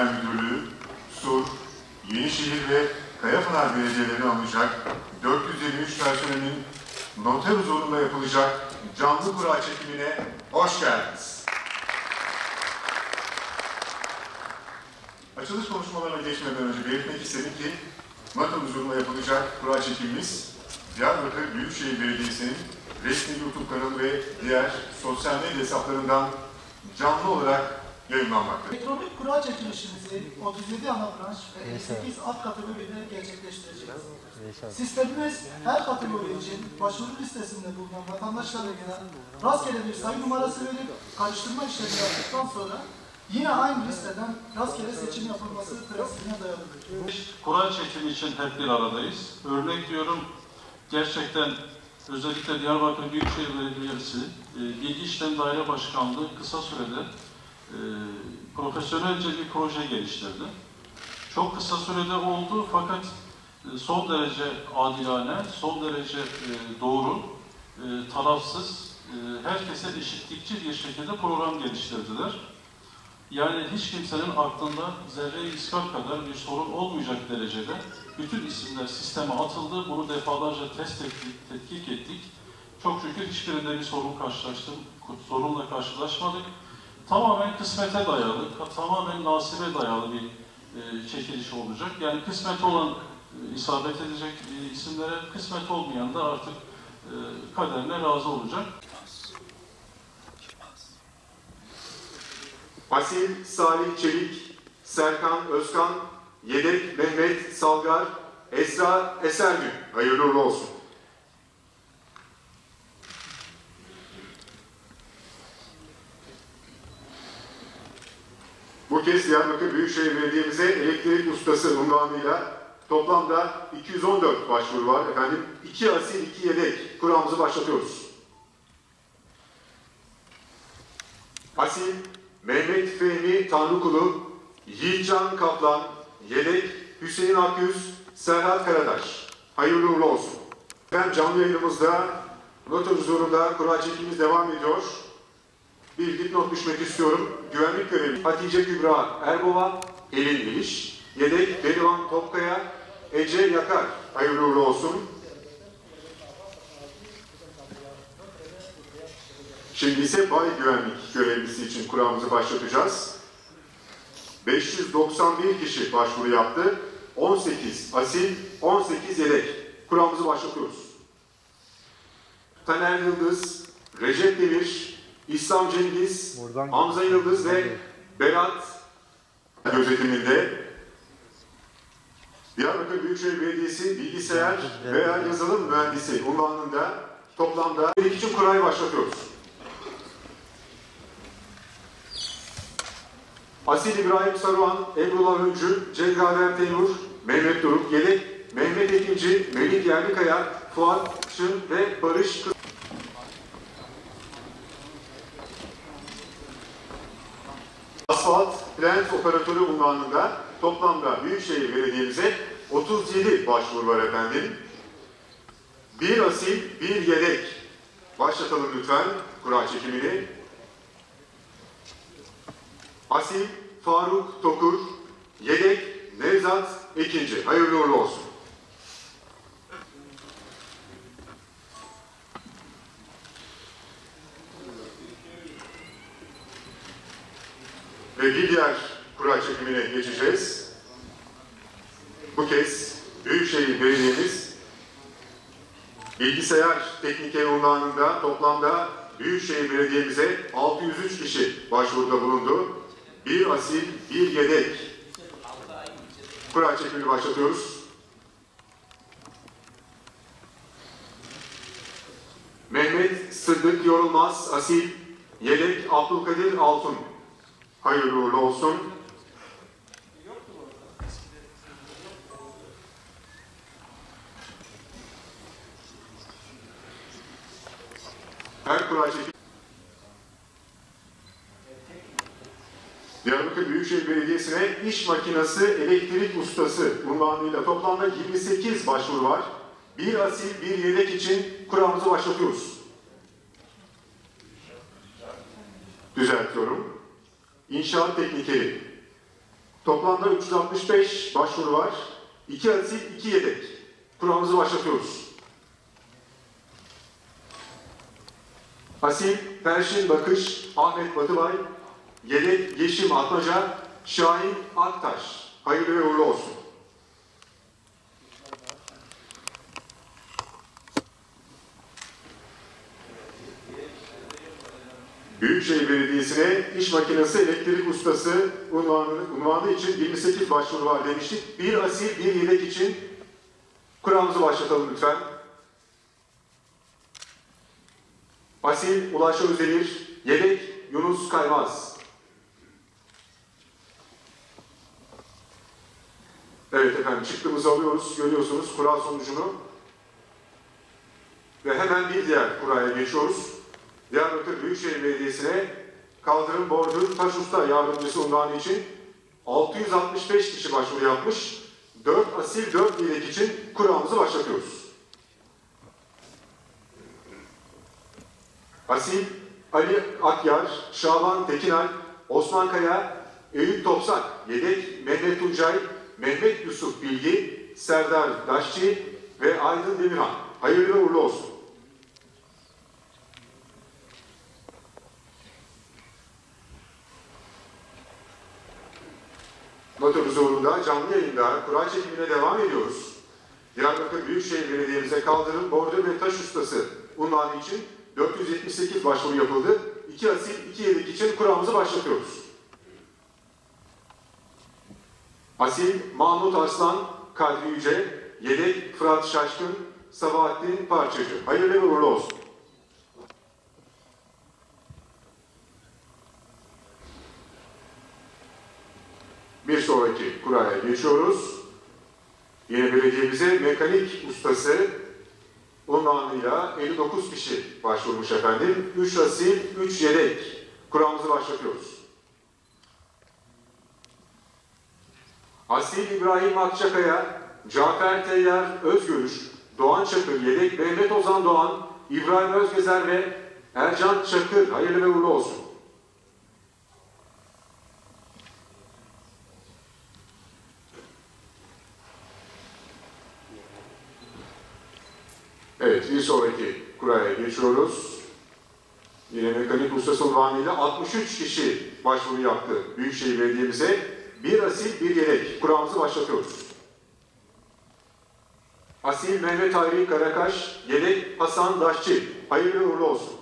Müdürlüğü, Sur, Yenişehir ve Kayapınar belediyelerini alacak 453 personelin noter huzurunda yapılacak canlı kura çekimine hoş geldiniz. Açılış konuşmalarına geçmeden önce belirtmek istedim ki noter huzurunda yapılacak kura çekimimiz Diyarbakır Büyükşehir Belediyesi'nin resmi YouTube kanalı ve diğer sosyal medya hesaplarından canlı olarak yayınlanmaktadır. Elektronik kura çekilişimizi 37 ana branş ve 58 alt kategoride gerçekleştireceğiz. Sistemimiz her kategori için başvuru listesinde bulunan vatandaşlarımıza rastgele bir sayı numarası verip karıştırma işlemi yaptıktan sonra yine aynı listeden rastgele seçim yapılması prensibine dayalıdır. Kura çekimi için hep bir aradayız. Örnek diyorum, gerçekten özellikle Diyarbakır Büyükşehir Belediyesi Bilgi İşlem Daire Başkanlığı kısa sürede profesyonelce bir proje geliştirdi. Çok kısa sürede oldu fakat son derece adilane, son derece doğru, tarafsız, herkese eşitlikçi bir şekilde program geliştirdiler. Yani hiç kimsenin aklında zerre-i iskal kadar bir sorun olmayacak derecede bütün isimler sisteme atıldı. Bunu defalarca test ettik, tetkik ettik. Çok şükür hiçbirinde bir sorunla karşılaşmadık. Tamamen kısmete dayalı, tamamen nasibe dayalı bir çekiliş olacak. Yani kısmet olan isabet edecek isimlere, kısmet olmayan da artık kaderine razı olacak. Asil Salih Çelik, Serkan Özkan, Yedek Mehmet Salgar, Esra Esergün. Hayırlı uğurlu olsun. Bu kez Diyarbakır Büyükşehir Belediye'mize elektrik ustası unvanıyla toplamda 214 başvuru var. Efendim 2 asil 2 yedek kuramızı başlatıyoruz. Asil Mehmet Fehmi Tanrıkulu, Yiğitcan Kaplan, yedek Hüseyin Akyüz, Serhat Karadaş. Hayırlı uğurlu olsun. Efendim canlı yayınımızda noter huzurunda kura çekimimiz devam ediyor. Bir dipnot düşmek istiyorum. Güvenlik görevi Hatice Kübra Erbova, Elin İliş, yedek Berivan Topkaya, Ece Yakar. Hayırlı uğurlu olsun. Şimdi ise bay güvenlik görevlisi için kuramızı başlatacağız. 591 kişi başvuru yaptı. 18 asil, 18 yedek. Kuramızı başlatıyoruz. Taner Yıldız, Recep Demir, İslam Cengiz, Hamza Yıldız ve Berat gözetiminde Diyarbakır Büyükşehir Belediyesi bilgisayar veya yazılım mühendisi unvanında toplamda 2 için kurayı başlatıyoruz. Asil İbrahim Saruhan, Emrullah Öncü, Cengaver Teymur, Mehmet Doruk, yedek Mehmet Ekinci, Melik Yerlikaya, Fuat Çın ve Barış Kız. Asfalt Plant Operatörü unvanında toplamda Büyükşehir Belediye'mize 37 başvuru var efendim. 1 asil, 1 yedek. Başlatalım lütfen kura çekimini. Asil Faruk Tokur, yedek Nevzat Ekinci. Hayırlı uğurlu olsun. Ve bir diğer kura çekimine geçeceğiz. Bu kez Büyükşehir Belediye'miz bilgisayar teknikeri unvanında toplamda Büyükşehir Belediye'mize 603 kişi başvuruda bulundu. 1 asil, 1 yedek. Kura çekimini başlatıyoruz. Mehmet Sıddık Yorulmaz, asil, yedek Abdülkadir Altun. Hayırlı uğurlu olsun. Her kura çekim Diyarbakır Büyükşehir Belediyesi'ne iş makinası elektrik ustası unvanıyla toplamda 28 başvuru var. 1 asil, 1 yedek için kuramızı başlatıyoruz. Düzeltiyorum. İnşaat teknikeri Toplamda 365 başvuru var. 2 asil, 2 yedek. Kuramızı başlatıyoruz. Asil Perşin Bakış Ahmet Batıbay, yedek Yeşim Atmaca, Şahin Aktaş. Hayırlı ve uğurlu olsun. Büyükşehir Belediyesi'ne iş makinesi elektrik ustası unvanı için 28 başvuru var demiştik. Bir asil, bir yedek için kuramızı başlatalım lütfen. Asil Ulaş Özdemir, yedek Yunus Kaymaz. Evet efendim, çıktığımızı alıyoruz, görüyorsunuz kura sonucunu. Ve hemen bir diğer kuraya geçiyoruz. Diyarbakır Büyükşehir Belediyesi'ne kaldırım, bordür, taş usta yardımcısı unvanı için 665 kişi başvuru yapmış. 4 asil, 4 yedek için kuramızı başlatıyoruz. Asil Ali Akyar, Şaban Tekinal, Osman Kaya, Eyüp Topsak, yedek Mehmet Tuncay, Mehmet Yusuf Bilgi, Serdar Daşçı ve Aydın Demirhan. Hayırlı ve uğurlu olsun. Noter huzurunda canlı yayında kura çekimine devam ediyoruz. Diyarbakır Büyükşehir Belediye'mize kaldırım, bordür ve taş ustası unvanı için 478 başvuru yapıldı. 2 asil, 2 yedek için kuramızı başlatıyoruz. Asil Mahmut Arslan, Kadri Yüce, yedek Fırat Şaşkın, Sabahattin Parçacı. Hayırlı ve uğurlu olsun. Bir sonraki kuraya geçiyoruz. Yine belediyemize mekanik ustası unvanıyla 59 kişi başvurmuş efendim. 3 asil, 3 yedek. Kuramızı başlatıyoruz. Asil İbrahim Akçakaya, Cafer Teyyar Özgürüş, Doğan Çakır, yedek Mehmet Ozan Doğan, İbrahim Özgezer ve Ercan Çakır. Hayırlı ve uğurlu olsun. Evet, bir sonraki kuraya geçiyoruz. Yine mekanik ustası unvanıyla 63 kişi başvuru yaptı Büyükşehir Belediye'mize. Bir asil, bir yedek. Kuramızı başlatıyoruz. Asil Mehmet Hayri Karakaş, yedek Hasan Daşçı. Hayırlı uğurlu olsun.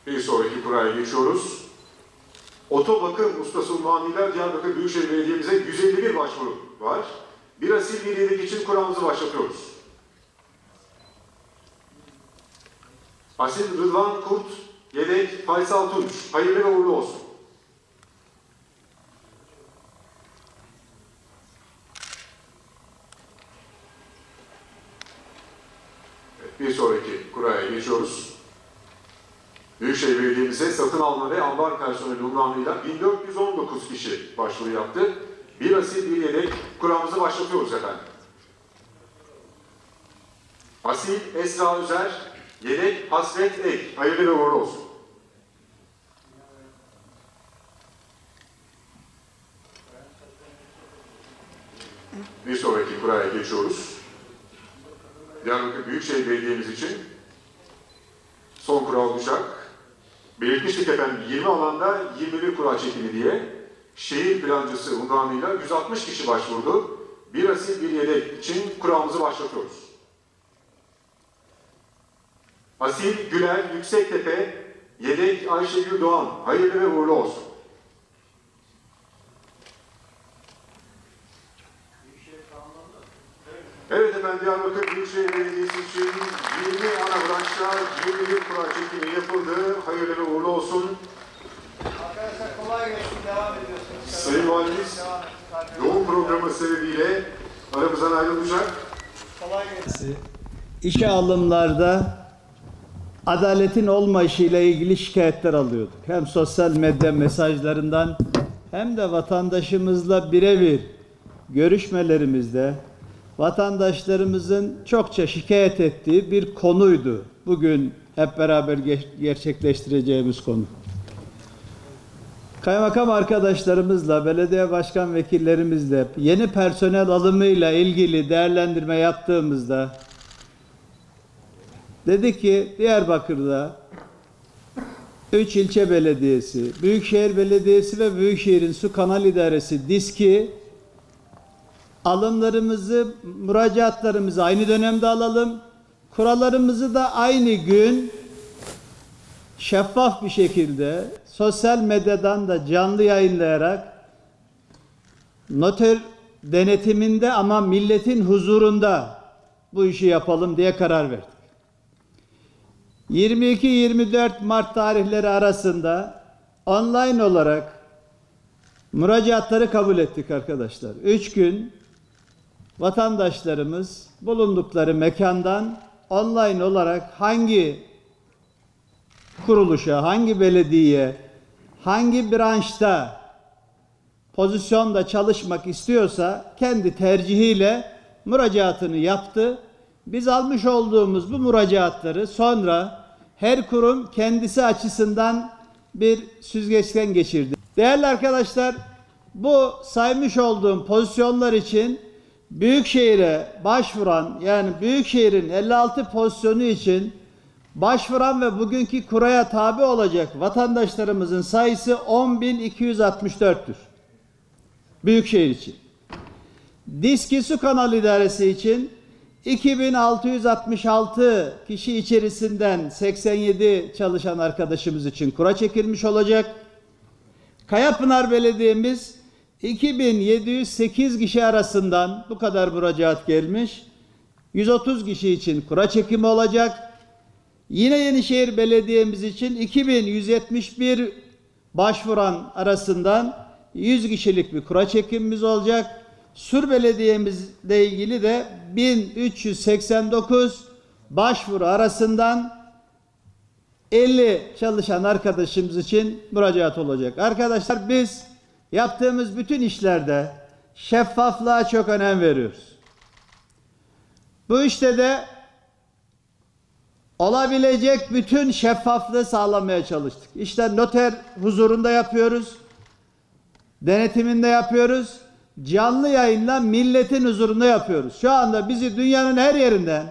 Bir sonraki kuraya geçiyoruz. Oto bakım ustası unvanıyla Diyarbakır Büyükşehir Belediye'mize 151 başvuru var. Bir asil, bir yedek için kuramızı başlatıyoruz. Asil Rıdvan Kurt, yedek Faysal Tunç. Hayırlı ve uğurlu olsun. Evet, bir sonraki kuraya geçiyoruz. Büyükşehir Belediye'mize satın alma ve ambar personeli unvanıyla 1419 kişi başvuru yaptı. Bir asil, bir yedek. Kuramızı başlatıyoruz efendim. Asil Esra Özer, yedek Hasret Ek. Hayırlı ve uğurlu olsun. Bir sonraki kuraya geçiyoruz. Diyarbakır Büyükşehir Belediye'miz için son kura olacak. Belirtmiştik efendim 20 alanda 21 kura çekimi diye. Şehir plancısı unvanıyla 160 kişi başvurdu. Bir asil, bir yedek için kuramızı başlatıyoruz. Asil Güler Yüksektepe, yedek Ayşegül Doğan. Hayırlı ve uğurlu olsun. Evet efendim, Diyarbakır Büyükşehir Belediyesi için 20 ana branşta 21 kura çekimi yapıldı. Hayırlı ve uğurlu olsun. Arkadaşlar kolay gelsin, devam ediyorsunuz. Sayın Valimiz, yoğun programı sebebiyle aramızdan ayrılacak. Kolay gelsin. İşe alımlarda adaletin olmayışıyla ilgili şikayetler alıyorduk. Hem sosyal medya mesajlarından hem de vatandaşımızla birebir görüşmelerimizde vatandaşlarımızın çokça şikayet ettiği bir konuydu. Bugün hep beraber gerçekleştireceğimiz konu. Kaymakam arkadaşlarımızla, belediye başkan vekillerimizle yeni personel alımıyla ilgili değerlendirme yaptığımızda dedik ki Diyarbakır'da 3 ilçe belediyesi, Büyükşehir Belediyesi ve Büyükşehir'in Su Kanal İdaresi DİSK'i alımlarımızı, müracaatlarımızı aynı dönemde alalım. Kurallarımızı da aynı gün şeffaf bir şekilde sosyal medyadan da canlı yayınlayarak noter denetiminde ama milletin huzurunda bu işi yapalım diye karar verdik. 22-24 Mart tarihleri arasında online olarak müracaatları kabul ettik arkadaşlar. 3 gün vatandaşlarımız bulundukları mekandan online olarak hangi kuruluşa, hangi belediyeye, hangi branşta, pozisyonda çalışmak istiyorsa kendi tercihiyle müracaatını yaptı. Biz almış olduğumuz bu müracaatları sonra her kurum kendisi açısından bir süzgeçten geçirdi. Değerli arkadaşlar, bu saymış olduğum pozisyonlar için Büyükşehir'e başvuran, yani Büyükşehir'in 56 pozisyonu için başvuran ve bugünkü kuraya tabi olacak vatandaşlarımızın sayısı 10.264'tür. Büyükşehir için. DİSKİ Su Kanal İdaresi için 2666 kişi içerisinden 87 çalışan arkadaşımız için kura çekilmiş olacak. Kayapınar Belediye'miz 2708 kişi arasından bu kadar müracaat gelmiş. 130 kişi için kura çekimi olacak. Yine Yenişehir Belediye'miz için 2171 başvuran arasından 100 kişilik bir kura çekimimiz olacak. Sur Belediye'mizle ilgili de 1389 başvuru arasından 50 çalışan arkadaşımız için müracaat olacak. Arkadaşlar, biz yaptığımız bütün işlerde şeffaflığa çok önem veriyoruz. Bu işte de olabilecek bütün şeffaflığı sağlamaya çalıştık. İşte noter huzurunda yapıyoruz, denetiminde yapıyoruz, canlı yayınla milletin huzurunda yapıyoruz. Şu anda bizi dünyanın her yerinden,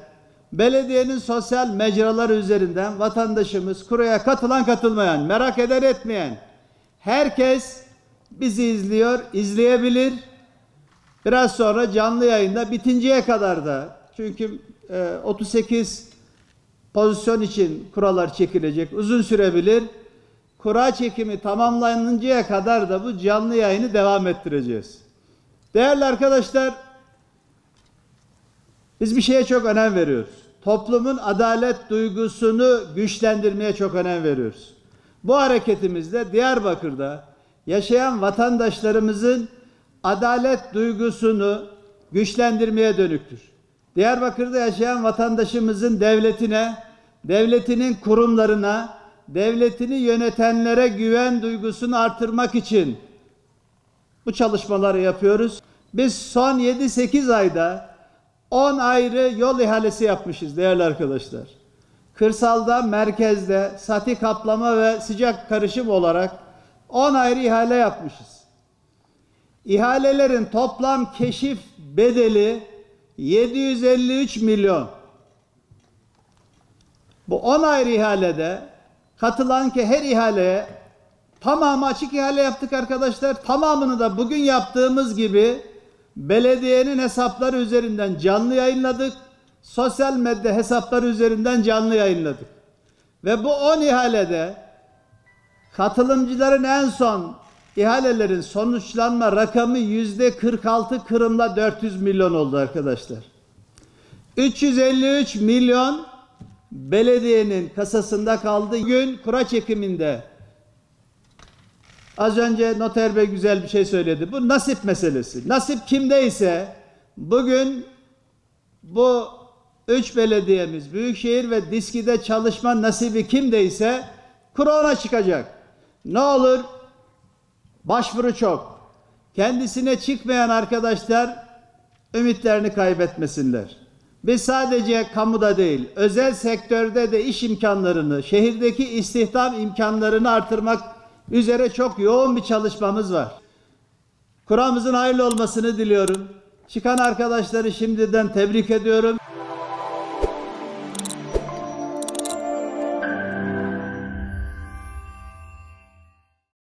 belediyenin sosyal mecraları üzerinden vatandaşımız, kuraya katılan katılmayan, merak eden etmeyen herkes bizi izliyor, izleyebilir. Biraz sonra canlı yayında bitinceye kadar da, çünkü 38 pozisyon için kuralar çekilecek, uzun sürebilir. Kura çekimi tamamlanıncaya kadar da bu canlı yayını devam ettireceğiz. Değerli arkadaşlar, biz bir şeye çok önem veriyoruz. Toplumun adalet duygusunu güçlendirmeye çok önem veriyoruz. Bu hareketimizde Diyarbakır'da yaşayan vatandaşlarımızın adalet duygusunu güçlendirmeye dönüktür. Diyarbakır'da yaşayan vatandaşımızın devletine, devletinin kurumlarına, devletini yönetenlere güven duygusunu artırmak için bu çalışmaları yapıyoruz. Biz son 7-8 ayda 10 ayrı yol ihalesi yapmışız değerli arkadaşlar. Kırsalda, merkezde, sati kaplama ve sıcak karışım olarak 10 ayrı ihale yapmışız. İhalelerin toplam keşif bedeli 753 milyon. Bu 10 ayrı ihalede katılan ki her ihaleye tamamı açık ihale yaptık arkadaşlar. Tamamını da bugün yaptığımız gibi belediyenin hesapları üzerinden canlı yayınladık. Sosyal medya hesapları üzerinden canlı yayınladık. Ve bu 10 ihalede katılımcıların en son ihalelerin sonuçlanma rakamı %46 kırımla 400 milyon oldu arkadaşlar. 353 milyon belediyenin kasasında kaldı. Gün kura çekiminde az önce noter bey güzel bir şey söyledi. Bu nasip meselesi. Nasip kimdeyse bugün bu 3 belediyemiz, Büyükşehir ve DİSKİ'de çalışma nasibi kimdeyse kura ona çıkacak. Ne olur? Başvuru çok. Kendisine çıkmayan arkadaşlar ümitlerini kaybetmesinler. Biz sadece kamuda değil, özel sektörde de iş imkanlarını, şehirdeki istihdam imkanlarını artırmak üzere çok yoğun bir çalışmamız var. Kuramızın hayırlı olmasını diliyorum. Çıkan arkadaşları şimdiden tebrik ediyorum.